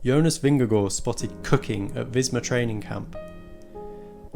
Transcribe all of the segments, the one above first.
Jonas Vingegaard spotted cooking at Visma training camp.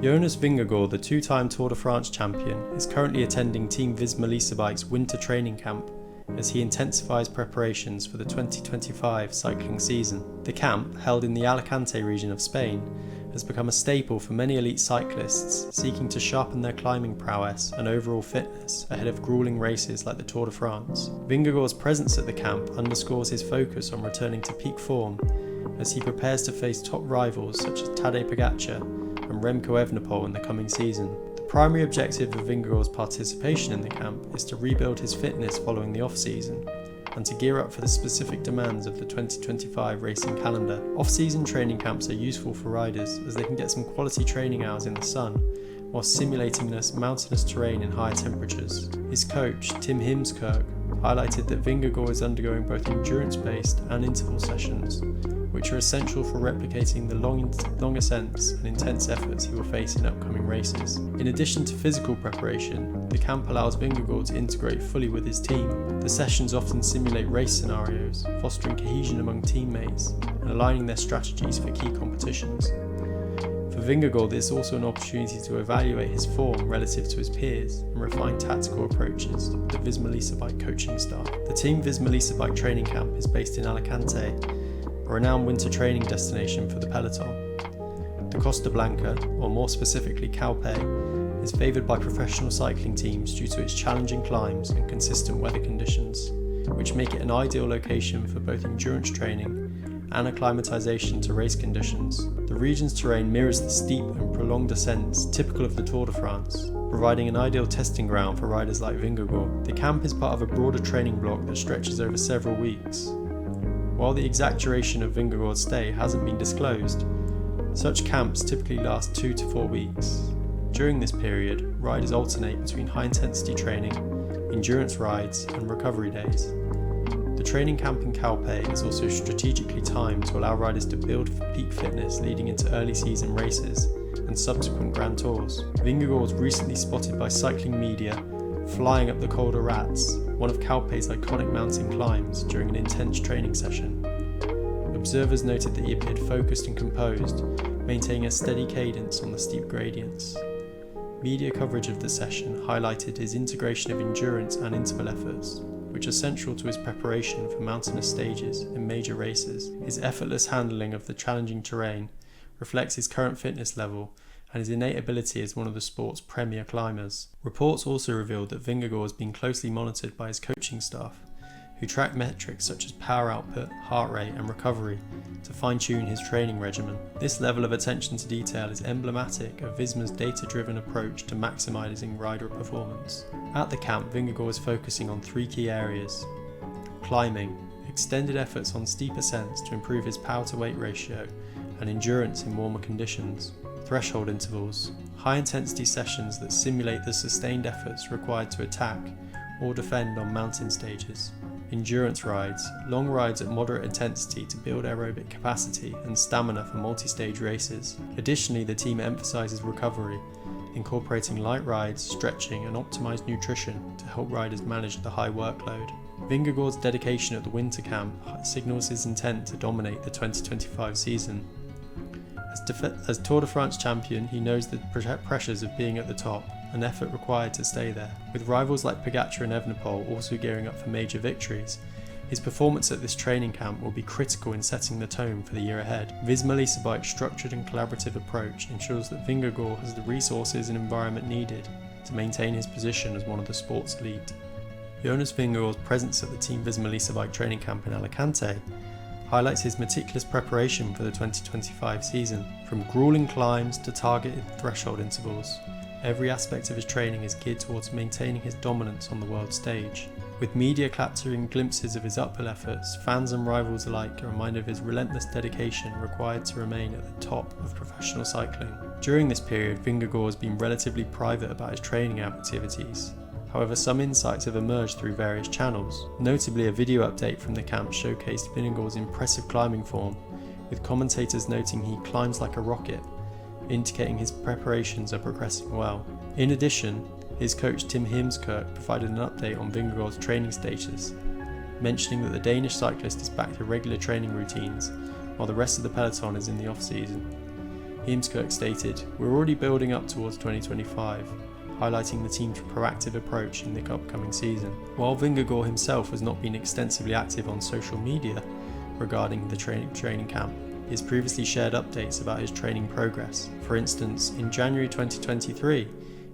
Jonas Vingegaard, the two-time Tour de France champion, is currently attending Team Visma Leasebike's winter training camp as he intensifies preparations for the 2025 cycling season. The camp, held in the Alicante region of Spain, has become a staple for many elite cyclists seeking to sharpen their climbing prowess and overall fitness ahead of grueling races like the Tour de France. Vingegaard's presence at the camp underscores his focus on returning to peak form as he prepares to face top rivals such as Tadej Pogacar and Remco Evenepoel in the coming season. The primary objective of Vingegaard's participation in the camp is to rebuild his fitness following the off-season and to gear up for the specific demands of the 2025 racing calendar. Off-season training camps are useful for riders as they can get some quality training hours in the sun while simulating mountainous terrain in higher temperatures. His coach, Tim Himskirk, highlighted that Vingegaard is undergoing both endurance-based and interval sessions, which are essential for replicating the long ascents and intense efforts he will face in upcoming races. In addition to physical preparation, the camp allows Vingegaard to integrate fully with his team. The sessions often simulate race scenarios, fostering cohesion among teammates and aligning their strategies for key competitions. For Vingegaard, this is also an opportunity to evaluate his form relative to his peers and refine tactical approaches with the Visma Leasebike coaching staff. The Team Visma Leasebike training camp is based in Alicante, a renowned winter training destination for the peloton. The Costa Blanca, or more specifically Calpe, is favoured by professional cycling teams due to its challenging climbs and consistent weather conditions, which make it an ideal location for both endurance training and acclimatisation to race conditions. The region's terrain mirrors the steep and prolonged ascents typical of the Tour de France, providing an ideal testing ground for riders like Vingegaard. The camp is part of a broader training block that stretches over several weeks. While the exact duration of Vingegaard's stay hasn't been disclosed, such camps typically last 2 to 4 weeks. During this period, riders alternate between high-intensity training, endurance rides, and recovery days. The training camp in Calpe is also strategically timed to allow riders to build peak fitness leading into early season races and subsequent Grand Tours. Vingegaard was recently spotted by cycling media flying up the Col de Rats, one of Calpe's iconic mountain climbs, during an intense training session. Observers noted that he appeared focused and composed, maintaining a steady cadence on the steep gradients. Media coverage of the session highlighted his integration of endurance and interval efforts, which are central to his preparation for mountainous stages and major races. His effortless handling of the challenging terrain reflects his current fitness level and his innate ability as one of the sport's premier climbers. Reports also revealed that Vingegaard has been closely monitored by his coaching staff, who track metrics such as power output, heart rate and recovery to fine-tune his training regimen. This level of attention to detail is emblematic of Visma's data-driven approach to maximising rider performance. At the camp, Vingegaard is focusing on 3 key areas: climbing, extended efforts on steep ascents to improve his power-to-weight ratio, and endurance in warmer conditions. Threshold intervals, high-intensity sessions that simulate the sustained efforts required to attack or defend on mountain stages. Endurance rides, long rides at moderate intensity to build aerobic capacity and stamina for multi-stage races. Additionally, the team emphasises recovery, incorporating light rides, stretching and optimised nutrition to help riders manage the high workload. Vingegaard's dedication at the winter camp signals his intent to dominate the 2025 season. As Tour de France champion, he knows the pressures of being at the top and effort required to stay there. With rivals like Pogacar and Evenepoel also gearing up for major victories, his performance at this training camp will be critical in setting the tone for the year ahead. Visma Leasebike's structured and collaborative approach ensures that Vingegaard has the resources and environment needed to maintain his position as one of the sport's elite. Jonas Vingegaard's presence at the Team Visma Leasebike training camp in Alicante highlights his meticulous preparation for the 2025 season. From grueling climbs to targeted threshold intervals, every aspect of his training is geared towards maintaining his dominance on the world stage. With media capturing glimpses of his uphill efforts, fans and rivals alike are reminded of his relentless dedication required to remain at the top of professional cycling. During this period, Vingegaard has been relatively private about his training activities. However, some insights have emerged through various channels. Notably, a video update from the camp showcased Vingegaard's impressive climbing form, with commentators noting he climbs like a rocket, indicating his preparations are progressing well. In addition, his coach Tim Himskirk provided an update on Vingegaard's training status, mentioning that the Danish cyclist is back to regular training routines while the rest of the peloton is in the off-season. Heemskerk stated, "We're already building up towards 2025, highlighting the team's proactive approach in the upcoming season." While Vingegaard himself has not been extensively active on social media regarding the training camp, he has previously shared updates about his training progress. For instance, in January 2023,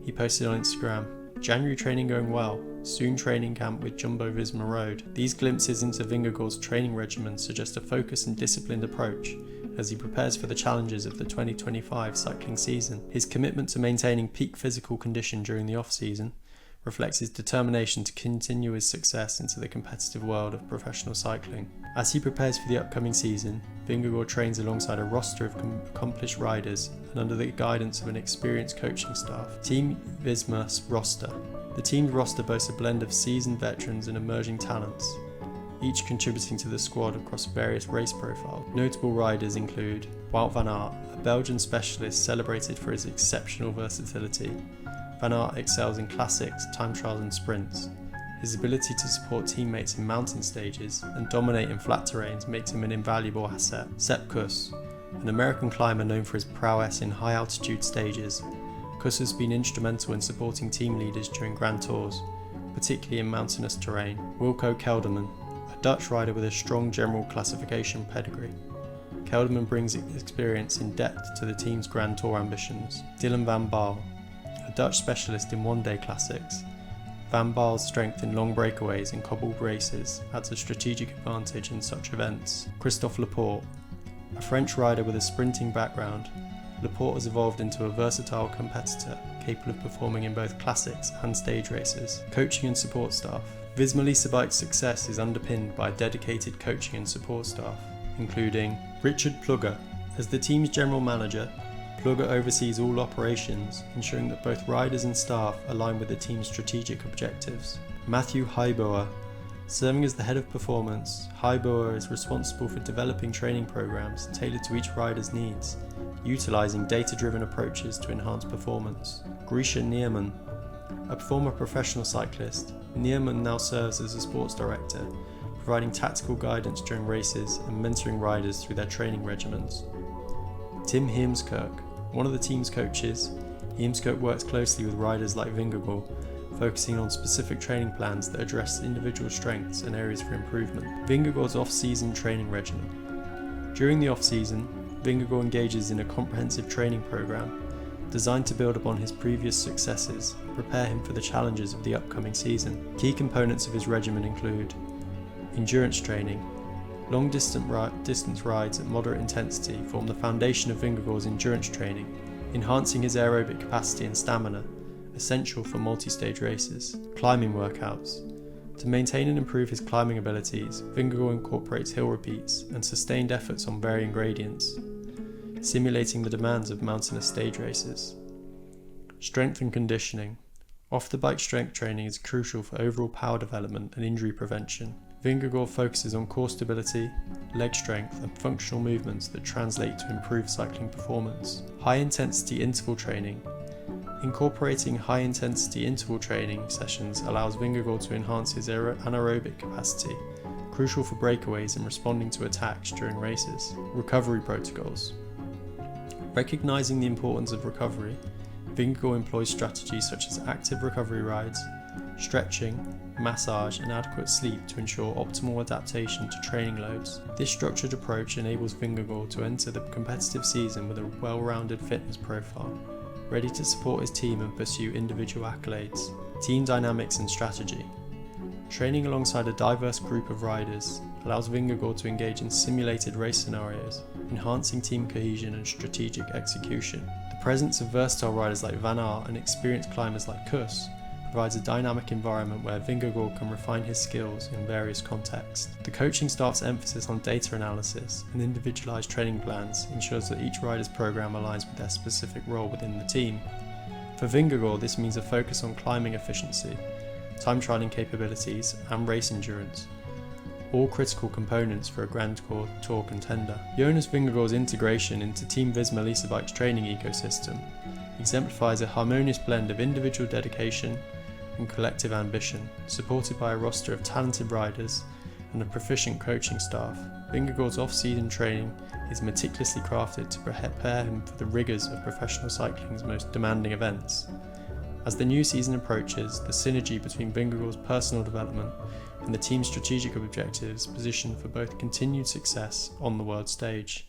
he posted on Instagram, "January training going well, soon training camp with Jumbo Visma Road." These glimpses into Vingegaard's training regimen suggest a focused and disciplined approach as he prepares for the challenges of the 2025 cycling season. His commitment to maintaining peak physical condition during the off-season reflects his determination to continue his success into the competitive world of professional cycling. As he prepares for the upcoming season, Vingegaard trains alongside a roster of accomplished riders and under the guidance of an experienced coaching staff. Team Visma's roster. The team's roster boasts a blend of seasoned veterans and emerging talents, each contributing to the squad across various race profiles. Notable riders include Wout van Aert, a Belgian specialist celebrated for his exceptional versatility. Van Aert excels in classics, time trials and sprints. His ability to support teammates in mountain stages and dominate in flat terrains makes him an invaluable asset. Sepp Kuss, an American climber known for his prowess in high altitude stages. Kuss has been instrumental in supporting team leaders during Grand Tours, particularly in mountainous terrain. Wilco Kelderman, a Dutch rider with a strong general classification pedigree. Kelderman brings experience in depth to the team's Grand Tour ambitions. Dylan van Baarle, a Dutch specialist in one-day classics. Van Baarle's strength in long breakaways and cobbled races adds a strategic advantage in such events. Christophe Laporte, a French rider with a sprinting background, Laporte has evolved into a versatile competitor capable of performing in both classics and stage races. Coaching and support staff. Visma Lease a Bike's success is underpinned by a dedicated coaching and support staff, including Richard Plugger. As the team's general manager, Plugger oversees all operations, ensuring that both riders and staff align with the team's strategic objectives. Matthew Heiboer. Serving as the head of performance, Heiboer is responsible for developing training programs tailored to each rider's needs, utilizing data-driven approaches to enhance performance. Grisha Nierman. A former professional cyclist, Nierman now serves as a sports director, providing tactical guidance during races and mentoring riders through their training regimens. Tim Heemskerk. One of the team's coaches, Heemskerk works closely with riders like Vingegaard, focusing on specific training plans that address individual strengths and areas for improvement. Vingegaard's off-season training regimen. During the off-season, Vingegaard engages in a comprehensive training program designed to build upon his previous successes and prepare him for the challenges of the upcoming season. Key components of his regimen include endurance training. Long distance rides at moderate intensity form the foundation of Vingegaard's endurance training, enhancing his aerobic capacity and stamina, essential for multi-stage races. Climbing workouts. To maintain and improve his climbing abilities, Vingegaard incorporates hill repeats and sustained efforts on varying gradients, simulating the demands of mountainous stage races. Strength and conditioning. Off-the-bike strength training is crucial for overall power development and injury prevention. Vingegaard focuses on core stability, leg strength and functional movements that translate to improved cycling performance. High-intensity interval training. Incorporating high-intensity interval training sessions allows Vingegaard to enhance his anaerobic capacity, crucial for breakaways and responding to attacks during races. Recovery protocols. Recognizing the importance of recovery, Vingegaard employs strategies such as active recovery rides, stretching, massage and adequate sleep to ensure optimal adaptation to training loads. This structured approach enables Vingegaard to enter the competitive season with a well-rounded fitness profile, ready to support his team and pursue individual accolades. Team dynamics and strategy. Training alongside a diverse group of riders allows Vingegaard to engage in simulated race scenarios, enhancing team cohesion and strategic execution. The presence of versatile riders like Van Aert and experienced climbers like Kuss provides a dynamic environment where Vingegaard can refine his skills in various contexts. The coaching staff's emphasis on data analysis and individualized training plans ensures that each rider's program aligns with their specific role within the team. For Vingegaard, this means a focus on climbing efficiency, time trialing capabilities and race endurance, all critical components for a Grand Tour contender. Jonas Vingegaard's integration into Team Visma Lease a Bike's training ecosystem exemplifies a harmonious blend of individual dedication and collective ambition, supported by a roster of talented riders and a proficient coaching staff. Vingegaard's off-season training is meticulously crafted to prepare him for the rigours of professional cycling's most demanding events. As the new season approaches, the synergy between Vingegaard's personal development and the team's strategic objectives position for both continued success on the world stage.